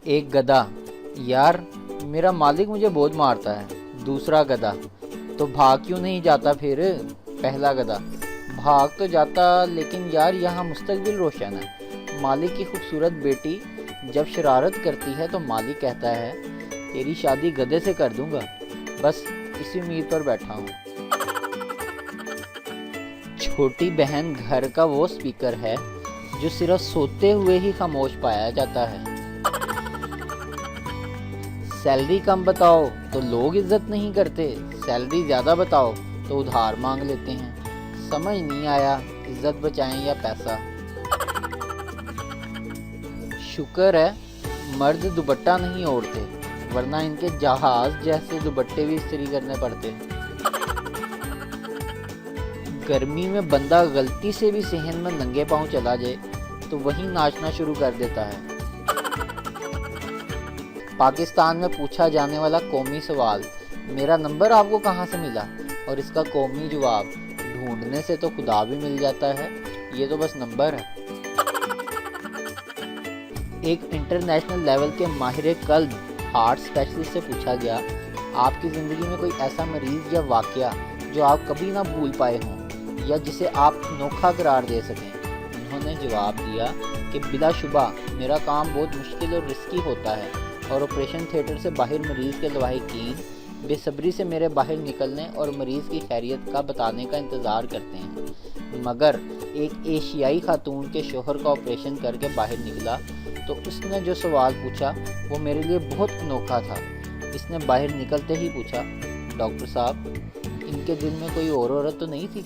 एक गधा, यार मेरा मालिक मुझे बहुत मारता है। दूसरा गधा, तो भाग क्यों नहीं जाता फिर। पहला गधा, भाग तो जाता लेकिन यार यहाँ मुस्तकबिल रोशन है। मालिक की खूबसूरत बेटी जब शरारत करती है तो मालिक कहता है तेरी शादी गधे से कर दूंगा। बस इसी उम्मीद पर बैठा हूँ। छोटी बहन घर का वो स्पीकर है जो सिर्फ सोते हुए ही खामोश पाया जाता है। सैलरी कम बताओ तो लोग इज्जत नहीं करते, सैलरी ज़्यादा बताओ तो उधार मांग लेते हैं। समझ नहीं आया इज्जत बचाएं या पैसा। शुक्र है मर्द दुपट्टा नहीं ओढ़ते, वरना इनके जहाज जैसे दुपट्टे भी इस्त्री करने पड़ते। गर्मी में बंदा गलती से भी सेहन में नंगे पांव चला जाए तो वहीं नाचना शुरू कर देता है। पाकिस्तान में पूछा जाने वाला कौमी सवाल, मेरा नंबर आपको कहाँ से मिला, और इसका कौमी जवाब, ढूंढने से तो खुदा भी मिल जाता है, ये तो बस नंबर है। एक इंटरनेशनल लेवल के माहिर कल्ब हार्ट स्पेशलिस्ट से पूछा गया, आपकी ज़िंदगी में कोई ऐसा मरीज या वाकया जो आप कभी ना भूल पाए हों या जिसे आप अनोखा करार दे सकें। उन्होंने जवाब दिया कि बिलाशुबा मेरा काम बहुत मुश्किल और रिस्की होता है और ऑपरेशन थिएटर से बाहर मरीज़ के लवाहिकीन बेसब्री से मेरे बाहर निकलने और मरीज़ की खैरियत का बताने का इंतज़ार करते हैं। मगर एक एशियाई खातून के शोहर का ऑपरेशन करके बाहर निकला तो उसने जो सवाल पूछा वो मेरे लिए बहुत अनोखा था। इसने बाहर निकलते ही पूछा, डॉक्टर साहब इनके दिल में कोई और औरत तो नहीं थी।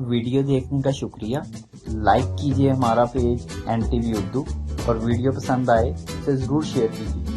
वीडियो देखने का शुक्रिया। लाइक कीजिए हमारा पेज NTV उर्दू और वीडियो पसंद आए तो ज़रूर शेयर कीजिए।